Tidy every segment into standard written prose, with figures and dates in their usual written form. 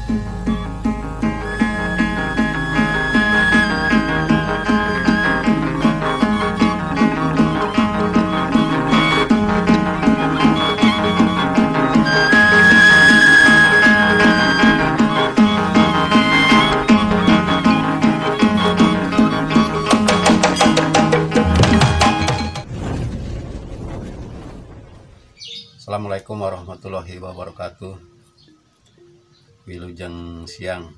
Assalamualaikum warahmatullahi wabarakatuh. Wilujeng siang.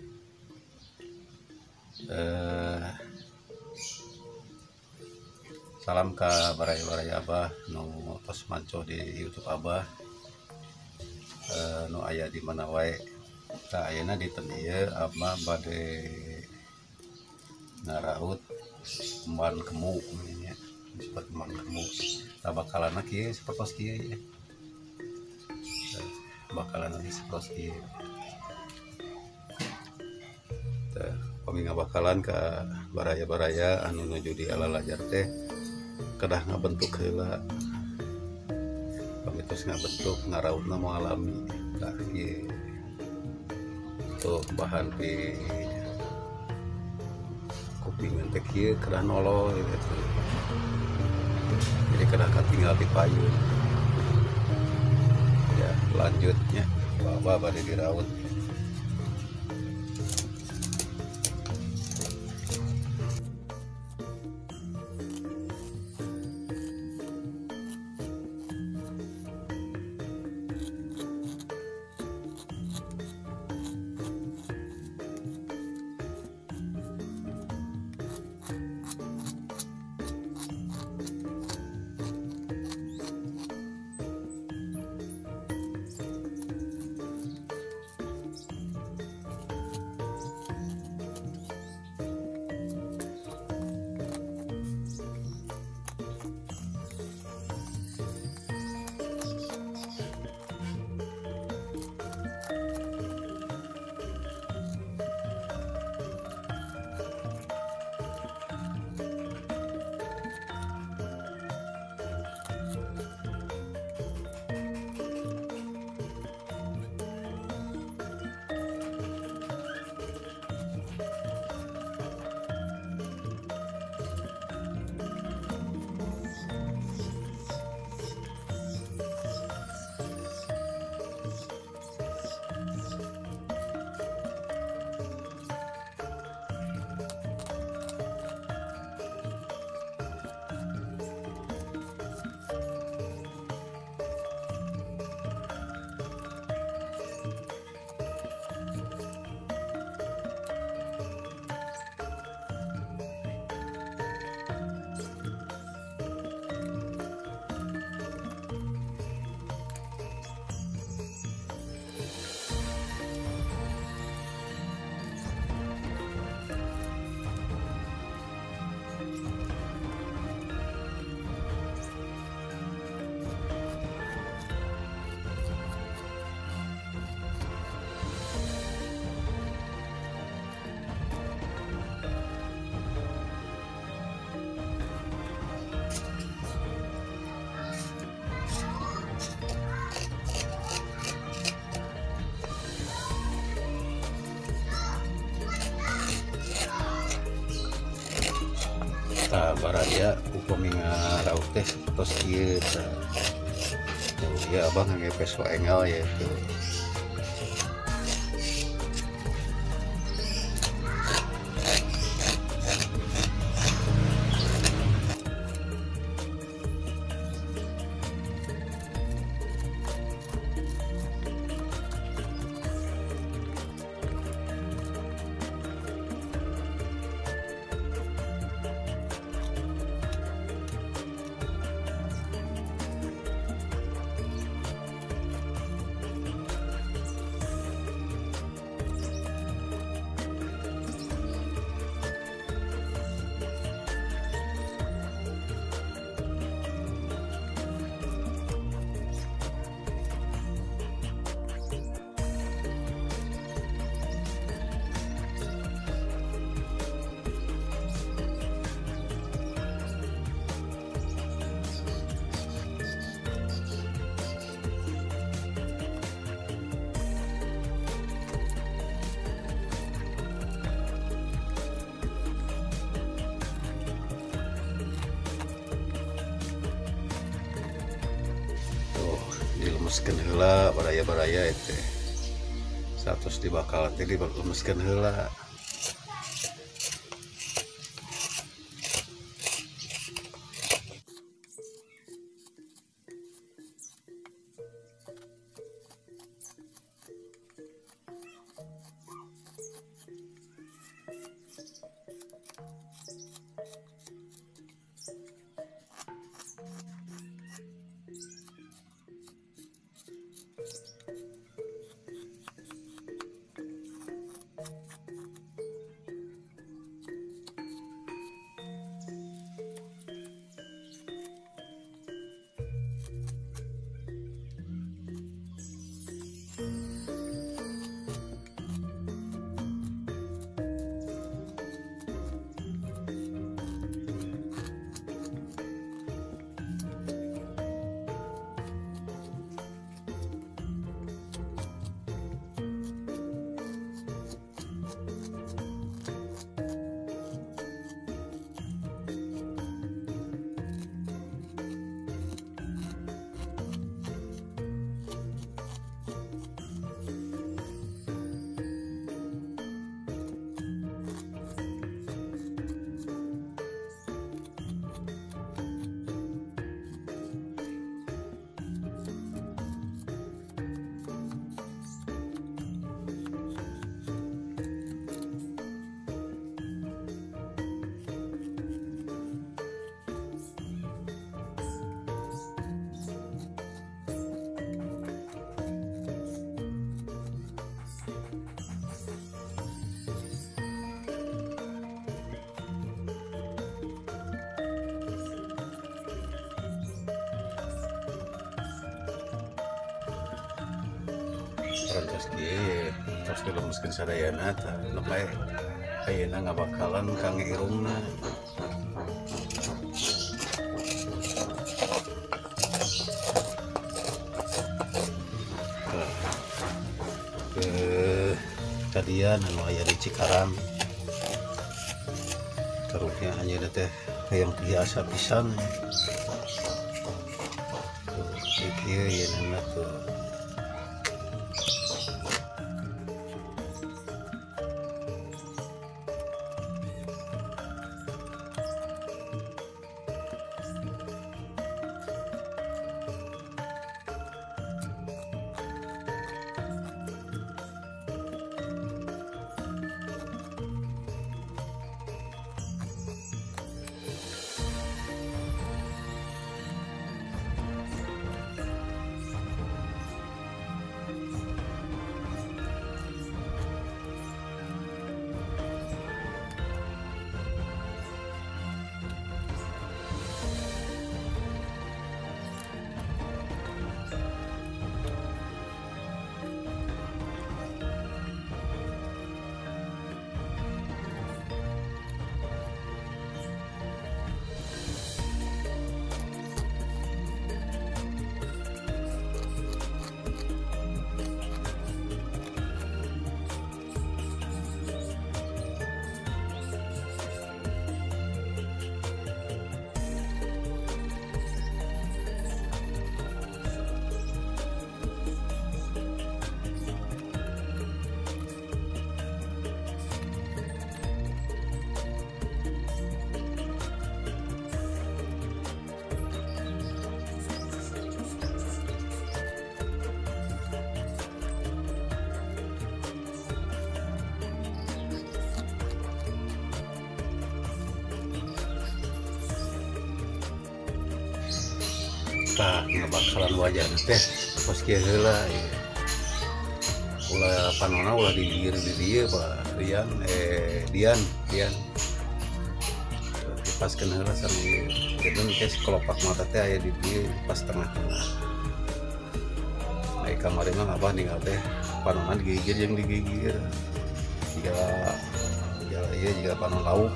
Salam ke baraya-baraya Abah nu tos manco di YouTube Abah. Nu aya di mana wae. Tah ayeuna di teu ieu Abah bade ngaraut emban kemu nya. Disebut emban kemu. Tah bakalan kieu sapertos kieu ya. Bakalan nanti seperti paminga bakalan ke baraya-baraya anu nuju di alalajar teh kedah ngabentuk heula pamitos ngabentuk ngarautna mau alami tah ieu tuh bahan pi kupingan teh kieu kedah nolol gitu. Jadi kedah katinggal di payun. Lanjutnya bawa pada diraut. Baraya upami ngaraut teh tos kieu ya abang ngepes wae engel ya tuh. dilemeskeun heula baraya-baraya itu satus dibakalan teh dilemeskeun heula. Rantos kieu tos dilemeskeun sadayana tah nu bae ayeuna ngabakalan kangge irungna. Ke kadian anu aya di Cikarang karunya hanya teh hayang biasa pisan. Kieu yeuna tuh tah ngabakalan wajahna teh tos kieu heula ya. Ulah panonna ulah di dieu Pak Dian dipaskeun heula sareng jadi geus kelopak mata teh aya di dieu pas tengah-tengah. Ai kamari mah abah ninggal teh panonna digigir jeung digigir. Jika ieu jiga panon lauk.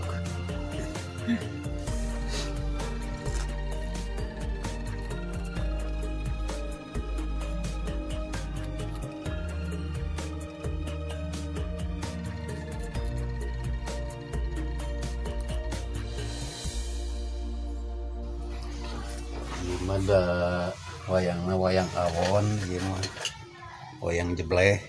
Ada wayangna wayang awon ieu mah wayang jebleh.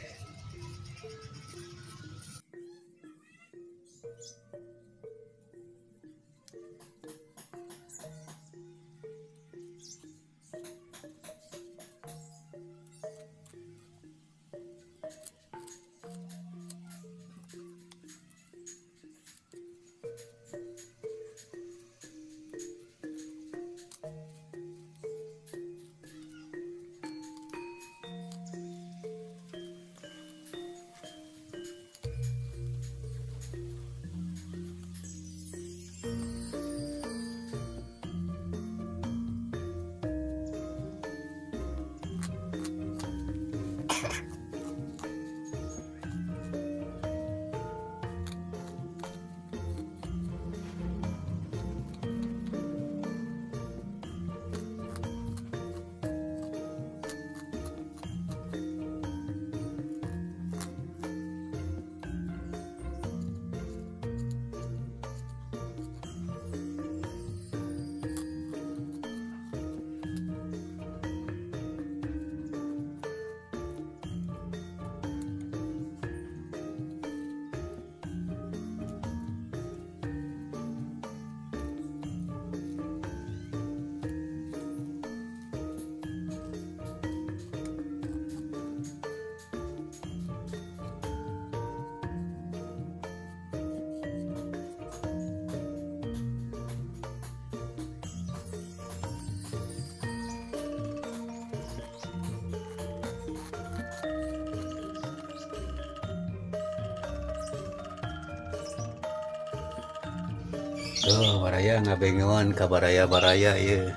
Tuh baraya ngabengeun ka baraya-baraya ieu.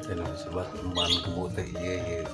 Teu sebat emban kebo teh ieu.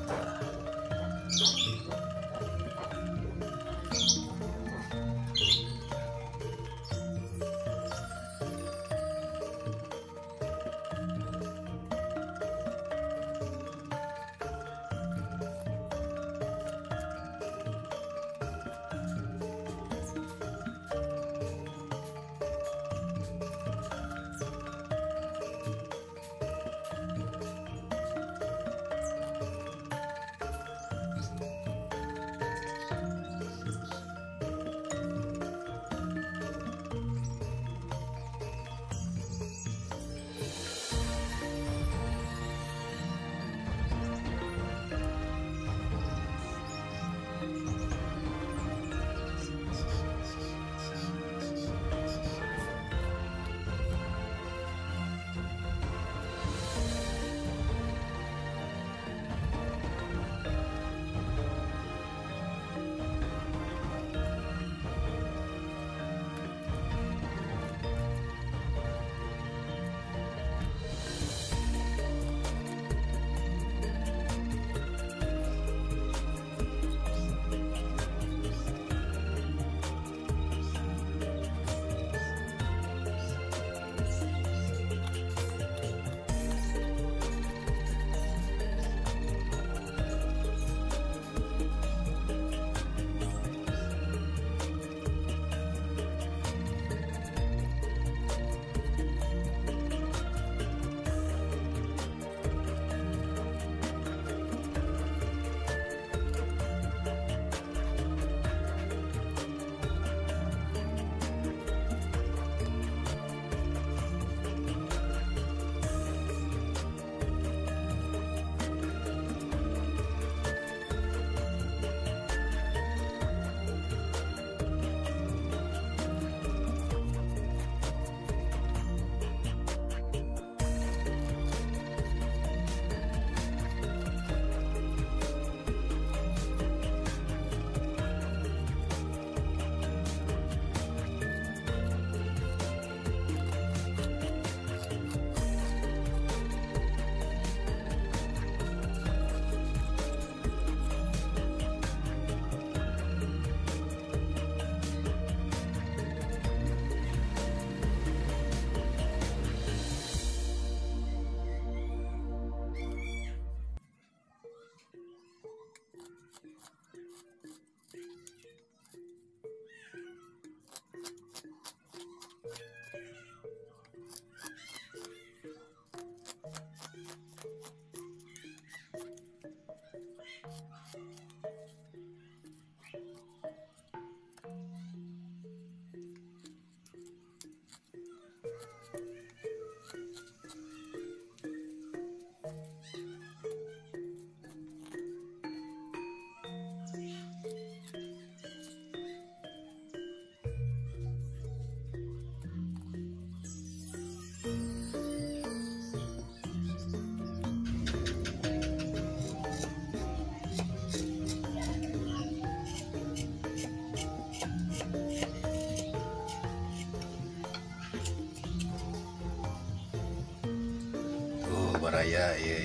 baraya ya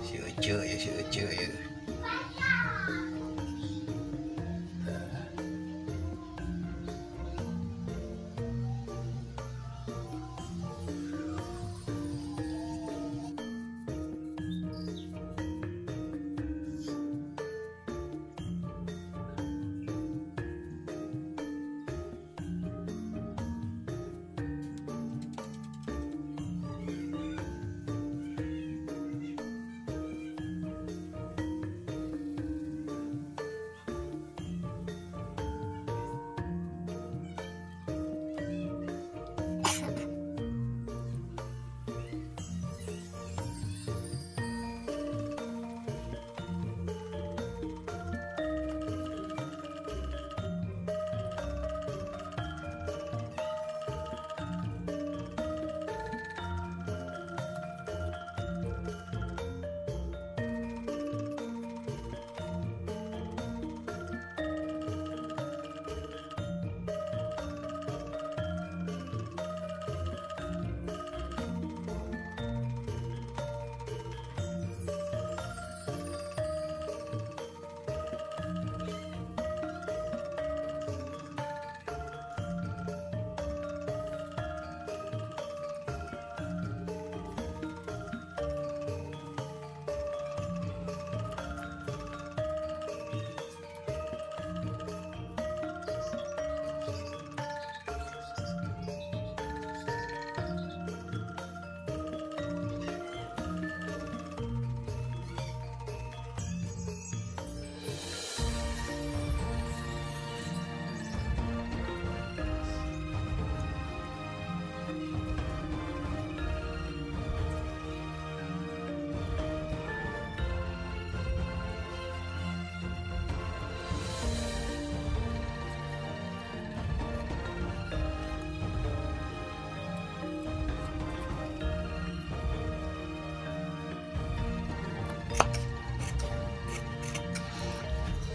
si Ece ya.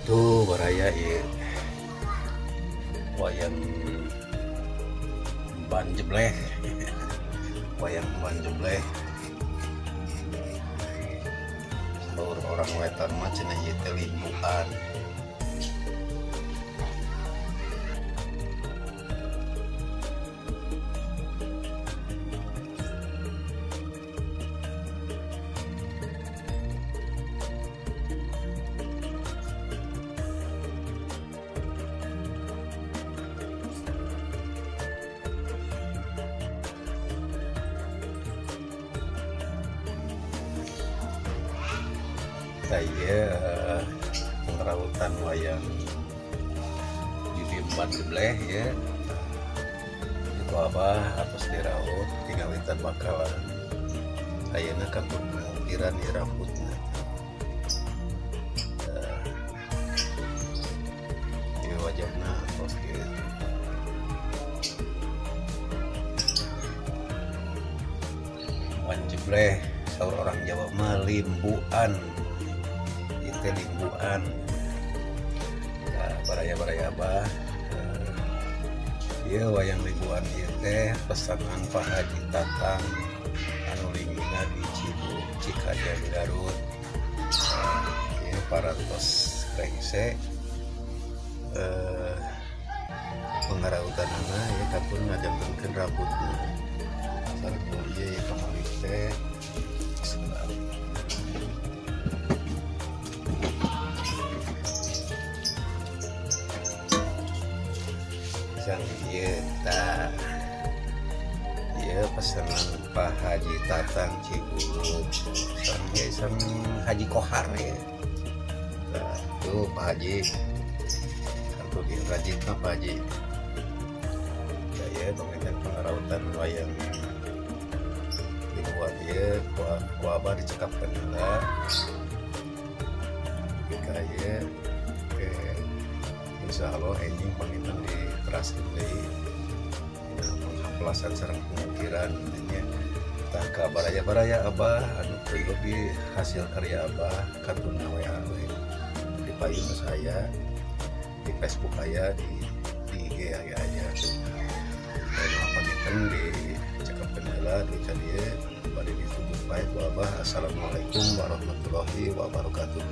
Tuh baraya ya wayang ban jebleh wayang ban jebleh seluruh orang wetan mah cenah ieu teh limbuan. Saya pengerautan wayang ban jebleh ya itu apa atas diraut tinggal litan bakalan ayeuna kantor pengukiran di rambutnya di wajahna tos gitu. Ban jebleh saur orang Jawa mah limbuan limbuan. Nah, baraya abah ieu wayang limbuan ieu teh pesanan Pak Haji Tatang anu linggina di Cikajang Garut. Ieu parantos rengse pengarautanana ya kapun ngajangkeun rambutna. Sareng ieu ya kamari teh sang ieu tah ieu pesanan Pak Haji Tatang Cibulu sang Haji Kohar ya. Nah, tuh Pak Haji aku bikin rajitna Pak Haji saya pengen pengerautan wayang dibuat ieu ku abah dicekapkeun heula kaya insya Allah ini pengintan di teraskeun deui penghaplasan sareng pengukiran nya tah ka baraya abah anu teu di hasil karya abah katuna we di payung saya di Facebook aya di IG aya dan pengintan di cekapkeun heula di dieu bade ditutup baik Abah. Assalamualaikum warahmatullahi wabarakatuh.